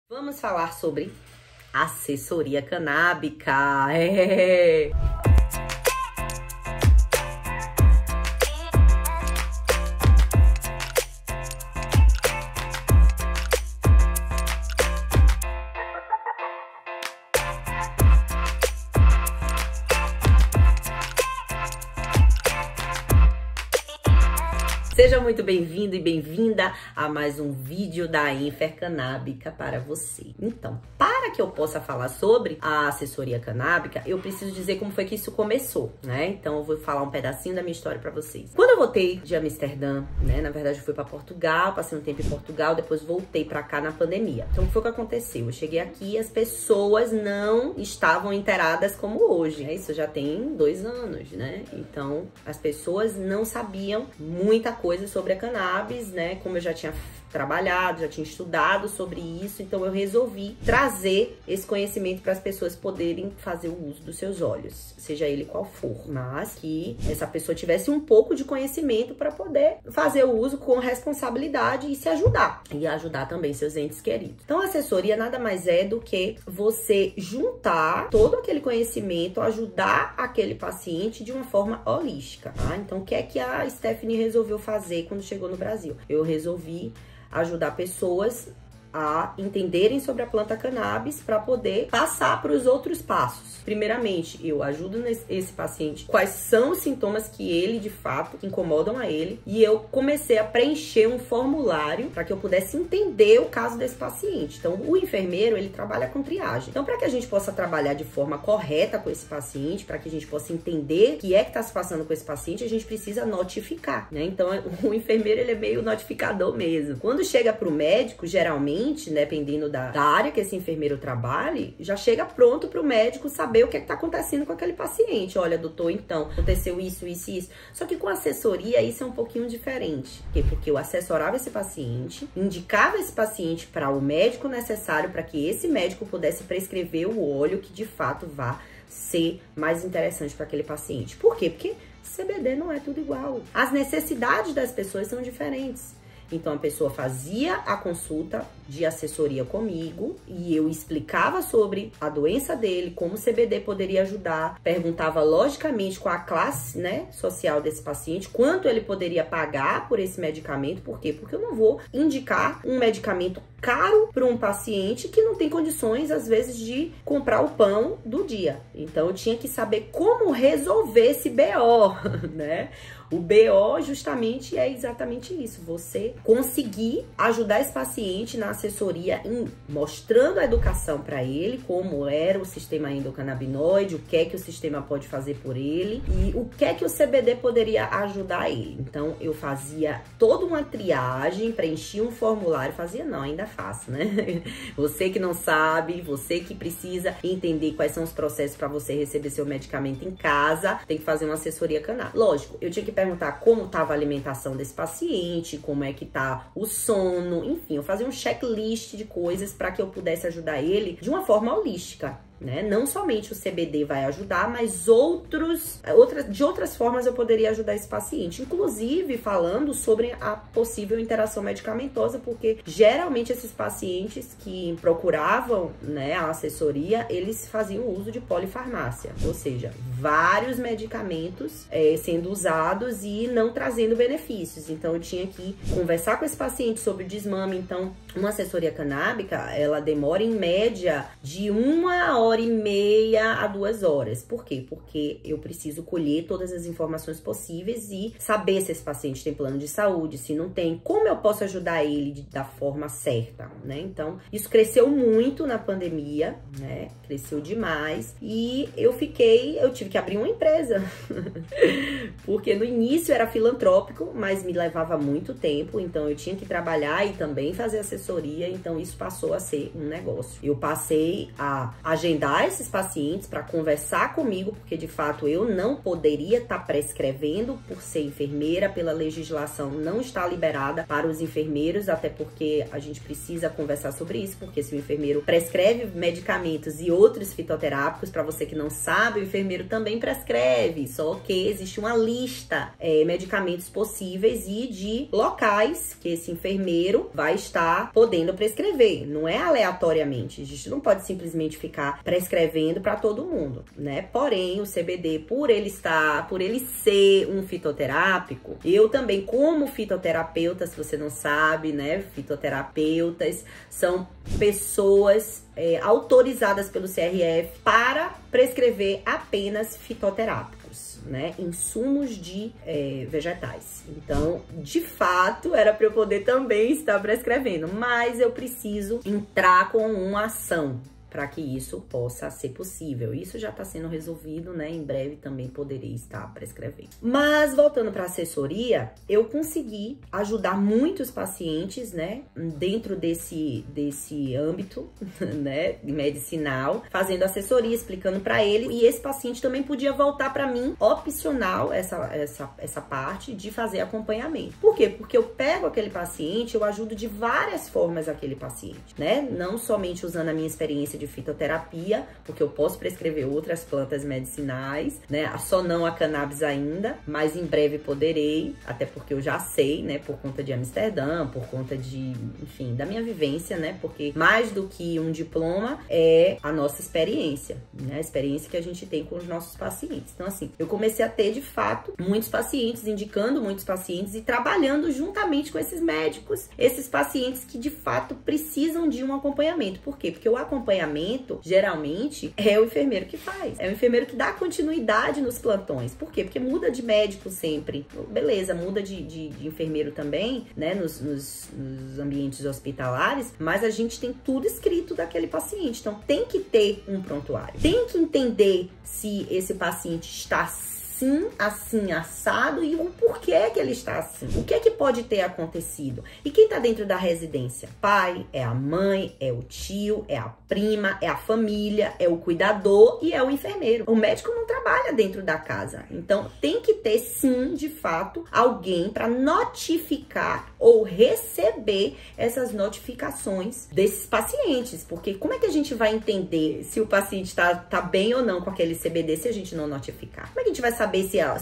Vamos falar sobre assessoria canábica. Seja muito bem-vindo e bem-vinda a mais um vídeo da Infer Canábica para você. Então, para que eu possa falar sobre a assessoria canábica, eu preciso dizer como foi que isso começou, né? Então, eu vou falar um pedacinho da minha história para vocês. Quando eu voltei de Amsterdã, né? Na verdade, eu fui para Portugal, passei um tempo em Portugal, depois voltei para cá na pandemia. Então, o que foi que aconteceu? Eu cheguei aqui e as pessoas não estavam inteiradas como hoje, né? Isso já tem 2 anos, né? Então, as pessoas não sabiam muita coisa sobre a cannabis, né? Como eu já tinha trabalhado, já tinha estudado sobre isso, então eu resolvi trazer esse conhecimento para as pessoas poderem fazer o uso dos seus óleos, seja ele qual for, mas que essa pessoa tivesse um pouco de conhecimento para poder fazer o uso com responsabilidade e se ajudar, e ajudar também seus entes queridos. Então, a assessoria nada mais é do que você juntar todo aquele conhecimento, ajudar aquele paciente de uma forma holística, tá? Então, o que é que a Stephanie resolveu fazer quando chegou no Brasil? Eu resolvi ajudar pessoas a entenderem sobre a planta cannabis para poder passar para os outros passos. Primeiramente, eu ajudo esse paciente quais são os sintomas que ele, de fato, incomodam a ele, e eu comecei a preencher um formulário para que eu pudesse entender o caso desse paciente. Então, o enfermeiro, ele trabalha com triagem. Então, para que a gente possa trabalhar de forma correta com esse paciente, para que a gente possa entender o que é que está se passando com esse paciente, a gente precisa notificar, né? Então, o enfermeiro, ele é meio notificador mesmo. Quando chega para o médico, geralmente, dependendo da área que esse enfermeiro trabalhe, já chega pronto para o médico saber o que está acontecendo com aquele paciente. Olha, doutor, então, aconteceu isso, isso e isso. Só que com assessoria, isso é um pouquinho diferente. Por quê? Porque eu assessorava esse paciente, indicava esse paciente para o médico necessário para que esse médico pudesse prescrever o óleo que de fato vá ser mais interessante para aquele paciente. Por quê? Porque CBD não é tudo igual. As necessidades das pessoas são diferentes. Então, a pessoa fazia a consulta de assessoria comigo e eu explicava sobre a doença dele, como o CBD poderia ajudar, perguntava logicamente qual a classe, né, social desse paciente, quanto ele poderia pagar por esse medicamento. Por quê? Porque eu não vou indicar um medicamento caro para um paciente que não tem condições, às vezes, de comprar o pão do dia. Então, eu tinha que saber como resolver esse BO, né? O BO justamente é exatamente isso, você conseguir ajudar esse paciente na assessoria, mostrando a educação para ele, como era o sistema endocannabinoide, o que é que o sistema pode fazer por ele e o que é que o CBD poderia ajudar ele. Então, eu fazia toda uma triagem, preenchia um formulário, fazia não, ainda faço, né? Você que não sabe, você que precisa entender quais são os processos para você receber seu medicamento em casa, tem que fazer uma assessoria canábica. Lógico, eu tinha que perguntar como estava a alimentação desse paciente, como é que tá o sono, enfim, eu fazia um checklist de coisas para que eu pudesse ajudar ele de uma forma holística, né? Não somente o CBD vai ajudar, mas de outras formas eu poderia ajudar esse paciente, inclusive falando sobre a possível interação medicamentosa, porque geralmente esses pacientes que procuravam, né, a assessoria, eles faziam uso de polifarmácia, ou seja, vários medicamentos sendo usados e não trazendo benefícios. Então eu tinha que conversar com esse paciente sobre o desmame. Então, uma assessoria canábica, ela demora em média de 1h30 a 2 horas. Por quê? Porque eu preciso colher todas as informações possíveis e saber se esse paciente tem plano de saúde, se não tem, como eu posso ajudar ele da forma certa, né? Então, isso cresceu muito na pandemia, né? Cresceu demais e eu tive que abrir uma empresa. Porque no início era filantrópico, mas me levava muito tempo, então eu tinha que trabalhar e também fazer assessoria, então isso passou a ser um negócio. Eu passei a agendar agendar esses pacientes para conversar comigo, porque de fato eu não poderia estar prescrevendo por ser enfermeira, pela legislação não está liberada para os enfermeiros, até porque a gente precisa conversar sobre isso, porque se o enfermeiro prescreve medicamentos e outros fitoterápicos, para você que não sabe, o enfermeiro também prescreve, só que existe uma lista medicamentos possíveis e de locais que esse enfermeiro vai estar podendo prescrever, não é aleatoriamente, a gente não pode simplesmente ficar prescrevendo para todo mundo, né? Porém, o CBD, por ele ser um fitoterápico, eu também, como fitoterapeuta, se você não sabe, né? Fitoterapeutas são pessoas autorizadas pelo CRF para prescrever apenas fitoterápicos, né? Insumos de vegetais. Então, de fato, era para eu poder também estar prescrevendo, mas eu preciso entrar com uma ação para que isso possa ser possível. Isso já está sendo resolvido, né? Em breve também poderei estar prescrevendo. Mas, voltando para a assessoria, eu consegui ajudar muitos pacientes, né? Dentro desse âmbito, né? Medicinal, fazendo assessoria, explicando para ele. E esse paciente também podia voltar para mim, opcional, essa parte de fazer acompanhamento. Por quê? Porque eu pego aquele paciente, eu ajudo de várias formas aquele paciente, né? Não somente usando a minha experiência de fitoterapia, porque eu posso prescrever outras plantas medicinais, né? Só não a cannabis ainda, mas em breve poderei, até porque eu já sei, né? Por conta de Amsterdã, por conta de, enfim, da minha vivência, né? Porque mais do que um diploma é a nossa experiência, né? A experiência que a gente tem com os nossos pacientes. Então, assim, eu comecei a ter, de fato, muitos pacientes, indicando muitos pacientes e trabalhando juntamente com esses médicos, esses pacientes que, de fato, precisam de um acompanhamento. Por quê? Porque o acompanhamento, geralmente, é o enfermeiro que faz. É o enfermeiro que dá continuidade nos plantões. Por quê? Porque muda de médico sempre. Beleza, muda de enfermeiro também, né? Nos ambientes hospitalares, mas a gente tem tudo escrito daquele paciente. Então, tem que ter um prontuário. Tem que entender se esse paciente está assim, assado, e o porquê que ele está assim. O que é que pode ter acontecido? E quem está dentro da residência? Pai, é a mãe, é o tio, é a prima, é a família, é o cuidador e é o enfermeiro. O médico não trabalha dentro da casa. Então, tem que ter, sim, de fato, alguém para notificar ou receber essas notificações desses pacientes. Porque como é que a gente vai entender se o paciente tá bem ou não com aquele CBD se a gente não notificar? Como é que a gente vai saber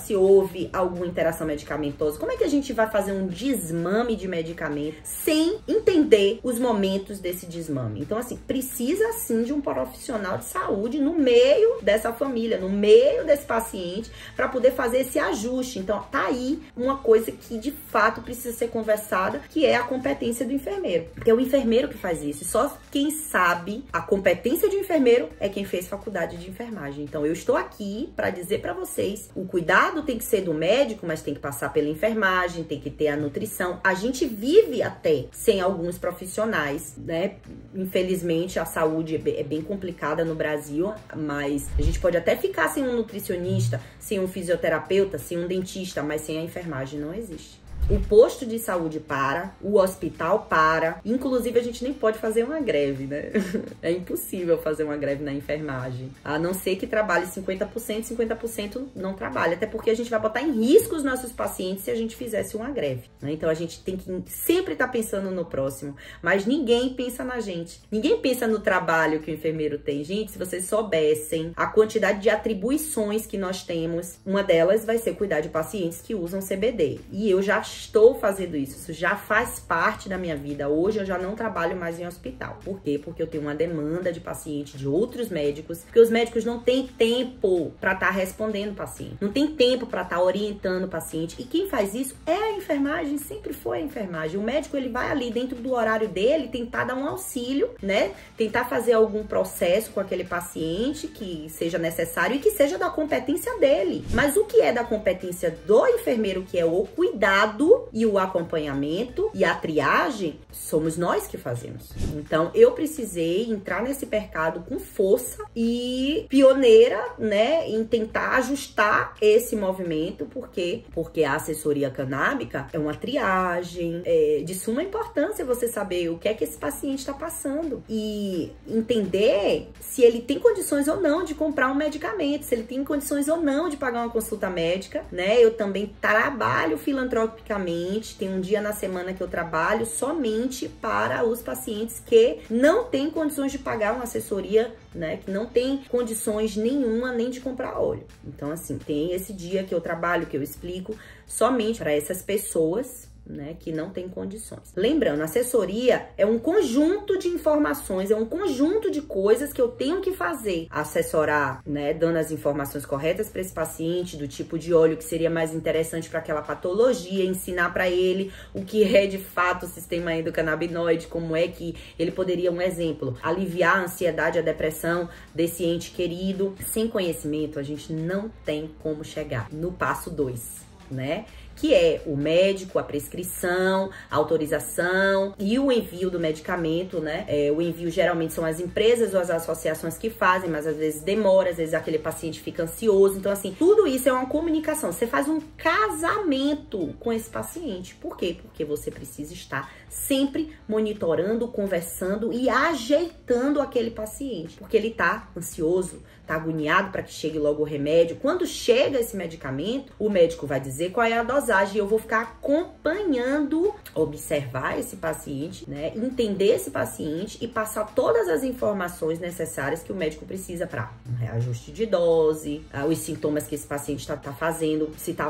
se houve alguma interação medicamentosa? Como é que a gente vai fazer um desmame de medicamento sem entender os momentos desse desmame? Então, assim, precisa sim de um profissional de saúde no meio dessa família, no meio desse paciente, para poder fazer esse ajuste. Então, tá aí uma coisa que de fato precisa ser conversada, que é a competência do enfermeiro. Porque é o enfermeiro que faz isso. E só quem sabe a competência de um enfermeiro é quem fez faculdade de enfermagem. Então, eu estou aqui para dizer para vocês: o cuidado tem que ser do médico, mas tem que passar pela enfermagem, tem que ter a nutrição. A gente vive até sem alguns profissionais, né? Infelizmente, a saúde é bem complicada no Brasil, mas a gente pode até ficar sem um nutricionista, sem um fisioterapeuta, sem um dentista, mas sem a enfermagem não existe. O posto de saúde para, o hospital para, inclusive a gente nem pode fazer uma greve, né? É impossível fazer uma greve na enfermagem, a não ser que trabalhe 50%, 50% não trabalha, até porque a gente vai botar em risco os nossos pacientes se a gente fizesse uma greve, né? Então a gente tem que sempre estar pensando no próximo, mas ninguém pensa na gente, ninguém pensa no trabalho que o enfermeiro tem. Gente, se vocês soubessem a quantidade de atribuições que nós temos, uma delas vai ser cuidar de pacientes que usam CBD, e eu já estou fazendo isso já faz parte da minha vida. Hoje eu já não trabalho mais em hospital. Por quê? Porque eu tenho uma demanda de paciente de outros médicos, porque os médicos não têm tempo para estar respondendo o paciente, não tem tempo para estar orientando o paciente, e quem faz isso é a enfermagem, sempre foi a enfermagem. O médico, ele vai ali dentro do horário dele tentar dar um auxílio, né? Tentar fazer algum processo com aquele paciente que seja necessário e que seja da competência dele. Mas o que é da competência do enfermeiro, que é o cuidado estudo e o acompanhamento e a triagem somos nós que fazemos. Então, eu precisei entrar nesse mercado com força e pioneira, né, em tentar ajustar esse movimento, porque a assessoria canábica é uma triagem, de suma importância você saber o que é que esse paciente está passando e entender se ele tem condições ou não de comprar um medicamento, se ele tem condições ou não de pagar uma consulta médica, né? Eu também trabalho filantropicamente, tem um dia na semana que eu trabalho somente para os pacientes que não têm condições de pagar uma assessoria, né? Que não tem condições nenhuma nem de comprar óleo. Então, assim, tem esse dia que eu trabalho, que eu explico somente para essas pessoas, né, que não tem condições. Lembrando, assessoria é um conjunto de informações, é um conjunto de coisas que eu tenho que fazer. Assessorar, né, dando as informações corretas para esse paciente, do tipo de óleo que seria mais interessante para aquela patologia, ensinar para ele o que é de fato o sistema endocannabinoide, como é que ele poderia, um exemplo, aliviar a ansiedade, a depressão desse ente querido. Sem conhecimento, a gente não tem como chegar no passo 2, né? Que é o médico, a prescrição, a autorização e o envio do medicamento, né? O envio geralmente são as empresas ou as associações que fazem, mas às vezes demora, às vezes aquele paciente fica ansioso. Então, assim, tudo isso é uma comunicação. Você faz um casamento com esse paciente. Por quê? Porque você precisa estar sempre monitorando, conversando e ajeitando aquele paciente. Porque ele tá ansioso, tá agoniado para que chegue logo o remédio. Quando chega esse medicamento, o médico vai dizer qual é a dosagem e eu vou ficar acompanhando, observar esse paciente, né? Entender esse paciente e passar todas as informações necessárias que o médico precisa para um reajuste de dose, os sintomas que esse paciente tá fazendo, se tá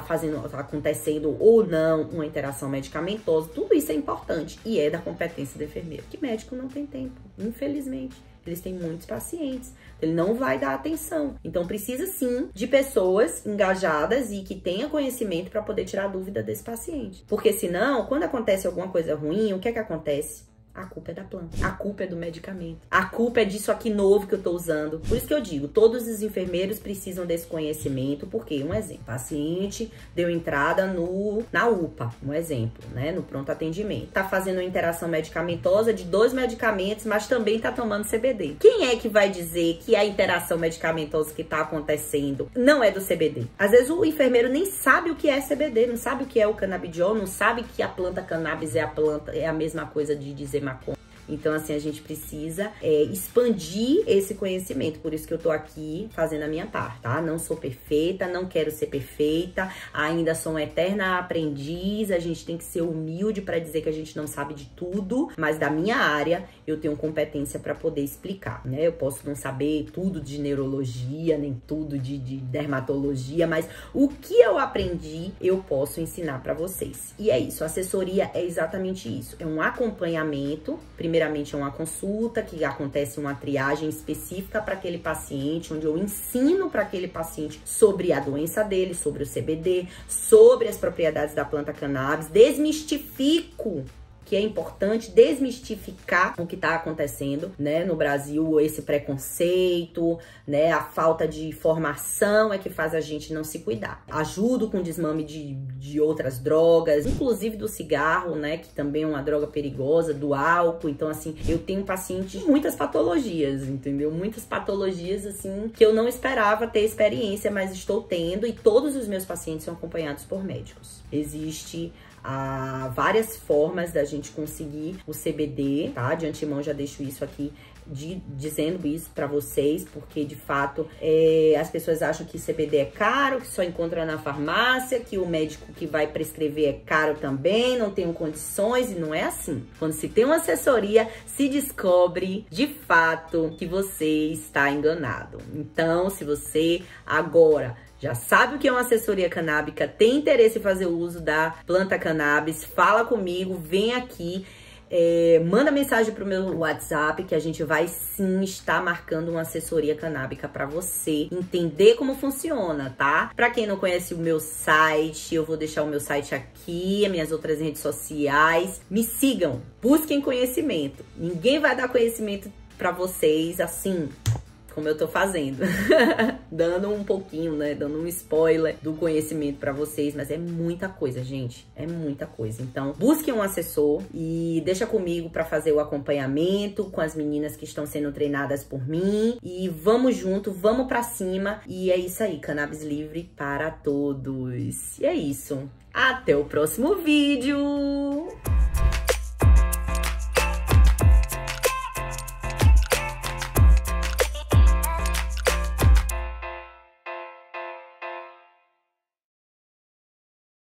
acontecendo ou não uma interação medicamentosa. Tudo isso é importante e é da competência do enfermeiro, que médico não tem tempo, infelizmente. Eles têm muitos pacientes, ele não vai dar atenção. Então, precisa sim de pessoas engajadas e que tenham conhecimento para poder tirar a dúvida desse paciente. Porque senão, quando acontece alguma coisa ruim, o que é que acontece? A culpa é da planta, a culpa é do medicamento, a culpa é disso aqui novo que eu tô usando. Por isso que eu digo, todos os enfermeiros precisam desse conhecimento, porque, um exemplo, o paciente deu entrada na UPA, um exemplo, né, no pronto atendimento. Tá fazendo uma interação medicamentosa de 2 medicamentos, mas também tá tomando CBD. Quem é que vai dizer que a interação medicamentosa que tá acontecendo não é do CBD? Às vezes o enfermeiro nem sabe o que é CBD, não sabe o que é o canabidiol, não sabe que a planta cannabis é a mesma coisa de dizer maconha. Então, assim, a gente precisa expandir esse conhecimento. Por isso que eu tô aqui fazendo a minha parte, tá? Não sou perfeita, não quero ser perfeita, ainda sou uma eterna aprendiz. A gente tem que ser humilde para dizer que a gente não sabe de tudo, mas da minha área eu tenho competência para poder explicar, né? Eu posso não saber tudo de neurologia, nem tudo de dermatologia, mas o que eu aprendi eu posso ensinar para vocês. E é isso, a assessoria é exatamente isso. É um acompanhamento. Primeiramente é uma consulta que acontece uma triagem específica para aquele paciente, onde eu ensino para aquele paciente sobre a doença dele, sobre o CBD, sobre as propriedades da planta cannabis, desmistifico, que é importante desmistificar o que está acontecendo, né, no Brasil, esse preconceito, né, a falta de informação é que faz a gente não se cuidar. Ajudo com desmame de outras drogas, inclusive do cigarro, né, que também é uma droga perigosa, do álcool. Então, assim, eu tenho pacientes de muitas patologias, entendeu? Muitas patologias, assim, que eu não esperava ter experiência, mas estou tendo, e todos os meus pacientes são acompanhados por médicos. Existe há várias formas da gente conseguir o CBD, tá? De antemão já deixo isso aqui, dizendo isso pra vocês, porque de fato as pessoas acham que CBD é caro, que só encontra na farmácia, que o médico que vai prescrever é caro também, não tem condições, e não é assim. Quando se tem uma assessoria, se descobre de fato que você está enganado. Então, se você agora já sabe o que é uma assessoria canábica, tem interesse em fazer uso da planta cannabis, fala comigo, vem aqui, manda mensagem pro meu WhatsApp que a gente vai sim estar marcando uma assessoria canábica para você entender como funciona, tá? Para quem não conhece o meu site, eu vou deixar o meu site aqui, as minhas outras redes sociais. Me sigam, busquem conhecimento. Ninguém vai dar conhecimento para vocês assim como eu tô fazendo. Dando um pouquinho, né? Dando um spoiler do conhecimento pra vocês, mas é muita coisa, gente. É muita coisa. Então, busquem um assessor e deixa comigo pra fazer o acompanhamento com as meninas que estão sendo treinadas por mim. E vamos junto, vamos pra cima. E é isso aí, cannabis livre para todos. E é isso. Até o próximo vídeo!